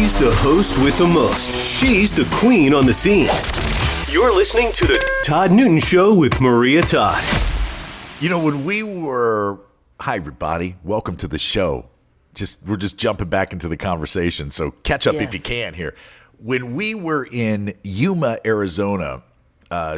He's the host with the most. She's the queen on the scene. You're listening to the Todd Newton Show with Maria Todd. You know, when we were... Hi, everybody. Welcome to the show. We're just jumping back into the conversation, so catch up if you can here. When we were in Yuma, Arizona,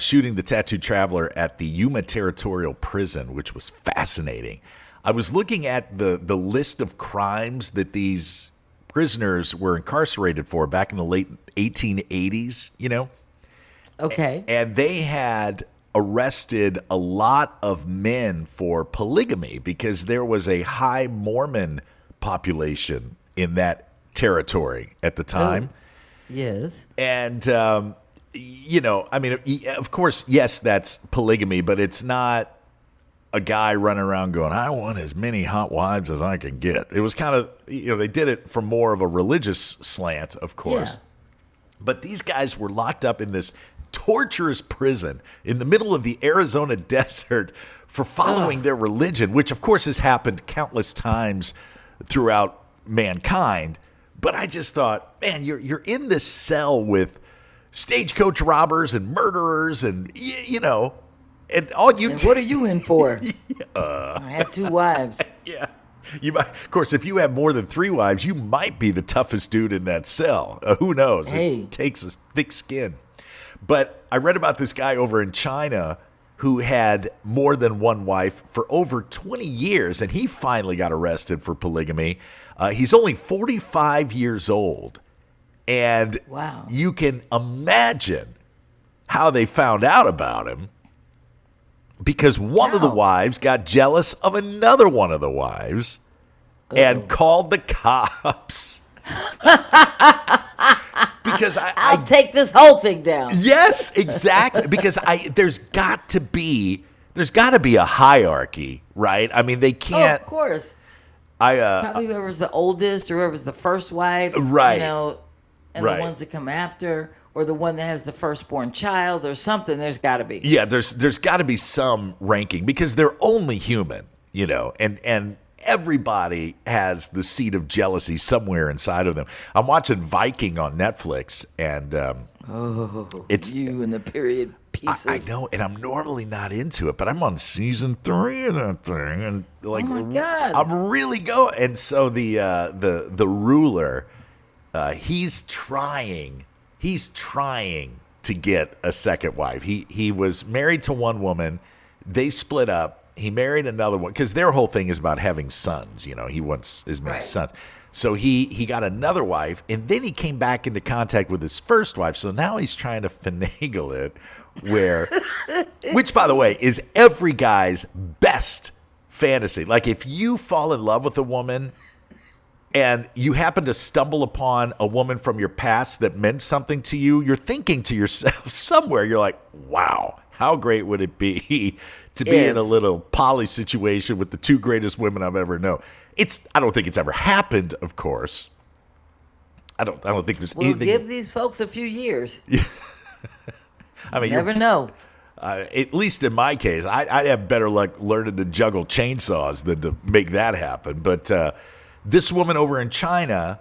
shooting The Tattooed Traveler at the Yuma Territorial Prison, which was fascinating, I was looking at the list of crimes that these prisoners were incarcerated for back in the late 1880s, you know? Okay. And they had arrested a lot of men for polygamy because there was a high Mormon population in that territory at the time. Oh, yes. And, you know, I mean, of course, yes, that's polygamy, but it's not a guy running around going, I want as many hot wives as I can get. It was kind of, you know, they did it from more of a religious slant, of course. Yeah. But these guys were locked up in this torturous prison in the middle of the Arizona desert for following their religion, which, of course, has happened countless times throughout mankind. But I just thought, man, you're in this cell with stagecoach robbers and murderers and, you know, and all you and what are you in for? I had 2 wives. Yeah. You might, of course, if you have more than 3 wives, you might be the toughest dude in that cell. Who knows? Hey. It takes a thick skin. But I read about this guy over in China who had more than 1 wife for over 20 years, and he finally got arrested for polygamy. He's only 45 years old. And wow. You can imagine how they found out about him. Because one of the wives got jealous of another one of the wives and called the cops. Because I'll take this whole thing down. Yes, exactly. Because there's got to be a hierarchy, right? I mean, they can't. Oh, of course. Probably whoever's the oldest or whoever's the first wife, right? You know, and the ones that come after, or the one that has the firstborn child, or something. There's got to be. Yeah, there's got to be some ranking because they're only human, you know, and everybody has the seed of jealousy somewhere inside of them. I'm watching Viking on Netflix, and it's you and the period pieces. I know, and I'm normally not into it, but I'm on season 3 of that thing, and like, oh my God, I'm really going. And so the ruler, he's trying to get a second wife. He was married to one woman. They split up. He married another one because their whole thing is about having sons. You know, he wants as many sons. So he got another wife, and then he came back into contact with his first wife. So now he's trying to finagle it, which, by the way, is every guy's best fantasy. Like if you fall in love with a woman and you happen to stumble upon a woman from your past that meant something to you, you're thinking to yourself somewhere, you're like, wow, how great would it be to be in a little poly situation with the 2 greatest women I've ever known. I don't think it's ever happened, of course. I don't think there's anything. We'll give these folks a few years. I mean, you never know. At least in my case, I'd have better luck learning to juggle chainsaws than to make that happen. But this woman over in China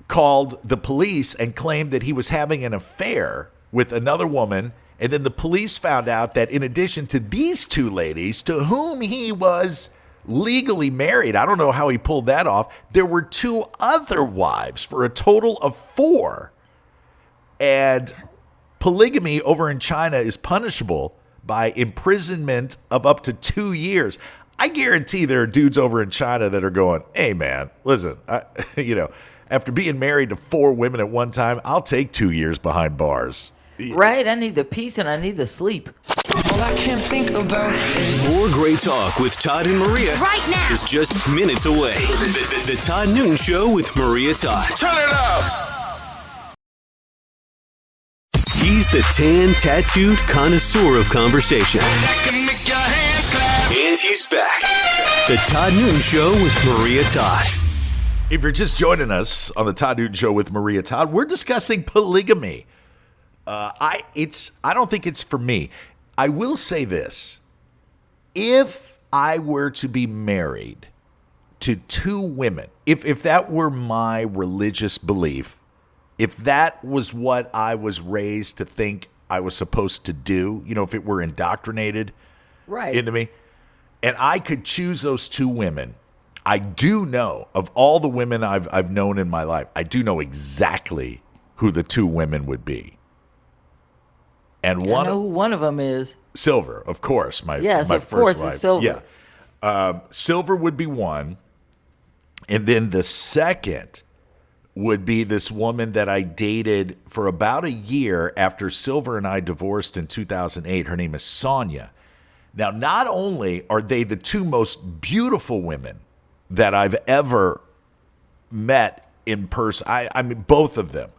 called the police and claimed that he was having an affair with another woman. And then the police found out that in addition to these 2 ladies to whom he was legally married, I don't know how he pulled that off, there were 2 other wives for a total of 4. And polygamy over in China is punishable by imprisonment of up to 2 years. I guarantee there are dudes over in China that are going, hey, man, listen, you know, after being married to 4 women at one time, I'll take 2 years behind bars. Right, I need the peace and I need the sleep. All I can think about is more great talk with Todd and Maria right now is just minutes away. The Todd Newton Show with Maria Todd. Turn it up. He's the tan tattooed connoisseur of conversation. And he's back. The Todd Newton Show with Maria Todd. If you're just joining us on the Todd Newton Show with Maria Todd, we're discussing polygamy. I don't think it's for me. I will say this. If I were to be married to two women, if that were my religious belief, if that was what I was raised to think I was supposed to do, if it were indoctrinated into me, and I could choose those two women, I do know of all the women I've known in my life, I do know exactly who the two women would be. And I know who one of them is. Silver, of course. My first wife. It's Silver. Yeah. Silver would be one. And then the second would be this woman that I dated for about a year after Silver and I divorced in 2008. Her name is Sonia. Now, not only are they the two most beautiful women that I've ever met in person, I mean, both of them.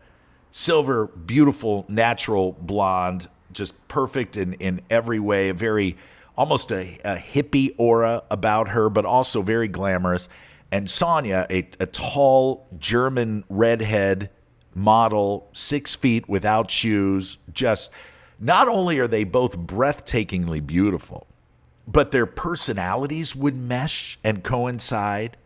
Silver, beautiful, natural blonde, just perfect in every way, almost a hippie aura about her, but also very glamorous. And Sonia, a tall German redhead model, 6 feet without shoes. Just not only are they both breathtakingly beautiful, but their personalities would mesh and coincide.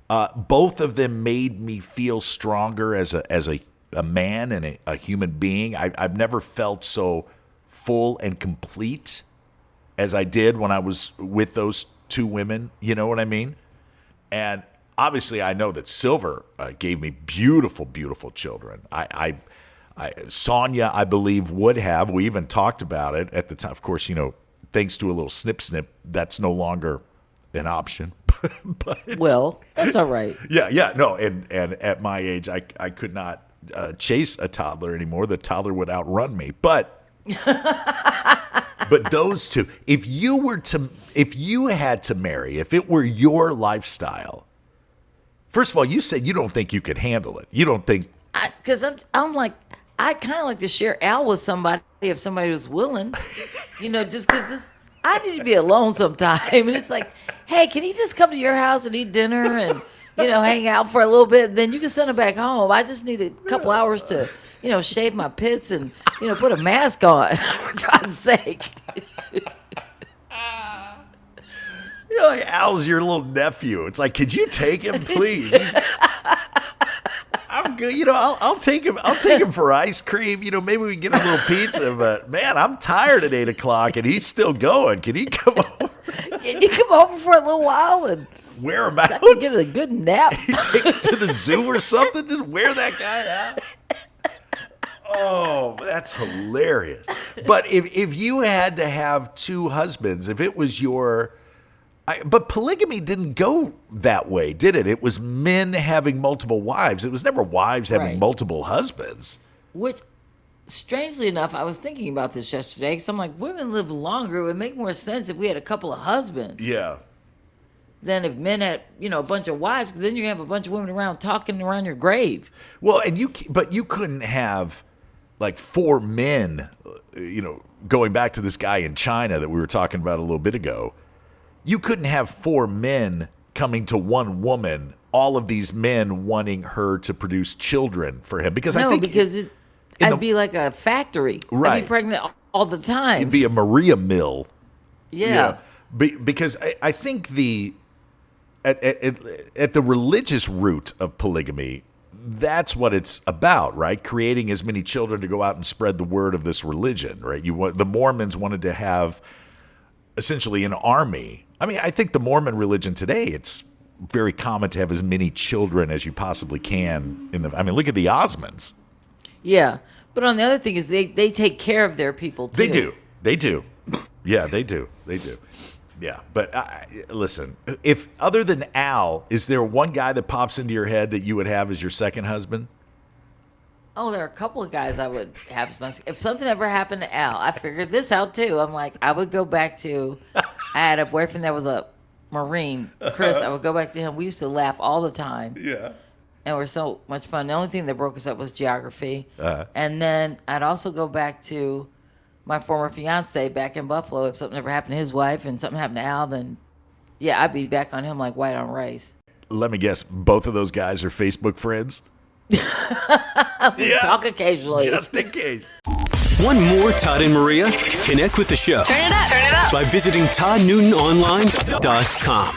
Both of them made me feel stronger as a man and a human being. I've never felt so full and complete as I did when I was with those two women. You know what I mean? And obviously, I know that Silver gave me beautiful, beautiful children. Sonia, I believe, would have. We even talked about it at the time. Of course, thanks to a little snip, that's no longer an option. But well, that's all right. Yeah, no. And at my age, I could not chase a toddler anymore. The toddler would outrun me. But those two, if you had to marry, if it were your lifestyle, first of all, you said you don't think you could handle it. You don't think, because I'm like, I kind of like to share Al with somebody if somebody was willing, just because I need to be alone sometime. And it's like, hey, can he just come to your house and eat dinner and hang out for a little bit? Then you can send him back home. I just need a couple hours to shave my pits and, put a mask on, for God's sake. You're like, Al's your little nephew. It's like, could you take him, please? I'm good. I'll take him. I'll take him for ice cream. Maybe we can get a little pizza. But man, I'm tired at 8:00 and he's still going. Can he come over? Can you come over for a little while and wear him out? I can get a good nap. You take him to the zoo or something. Just wear that guy out. Oh, that's hilarious. But if you had to have two husbands, if it was but polygamy didn't go that way, did it? It was men having multiple wives. It was never wives having multiple husbands. Which, strangely enough, I was thinking about this yesterday because I'm like, women live longer. It would make more sense if we had a couple of husbands. Yeah. Than if men had, a bunch of wives, because then you have a bunch of women around talking around your grave. Well, but you couldn't have like 4 men, going back to this guy in China that we were talking about a little bit ago. You couldn't have 4 men coming to one woman, all of these men wanting her to produce children for him. Because I think it'd be like a factory. Right. I'd be pregnant all the time. It'd be a Maria mill. Yeah. Because I think at the religious root of polygamy, that's what it's about, right? Creating as many children to go out and spread the word of this religion, right? The Mormons wanted to have essentially an army. I mean, I think the Mormon religion today, it's very common to have as many children as you possibly can. Look at the Osmonds. Yeah, but on the other thing is they take care of their people too. They do. Yeah, they do. Yeah, but listen, if other than Al, is there one guy that pops into your head that you would have as your second husband? Oh, there are a couple of guys I would have as my. If something ever happened to Al, I figured this out too. I'm like, I would go back to. I had a boyfriend that was a Marine, Chris. I would go back to him. We used to laugh all the time. Yeah. And we're so much fun. The only thing that broke us up was geography. Uh-huh. And then I'd also go back to my former fiance back in Buffalo. If something ever happened to his wife and something happened to Al, then yeah, I'd be back on him like white on rice. Let me guess, both of those guys are Facebook friends? We talk occasionally. Just in case. Want more Todd and Maria? Connect with the show. Turn it up. By visiting ToddNewtonOnline.com.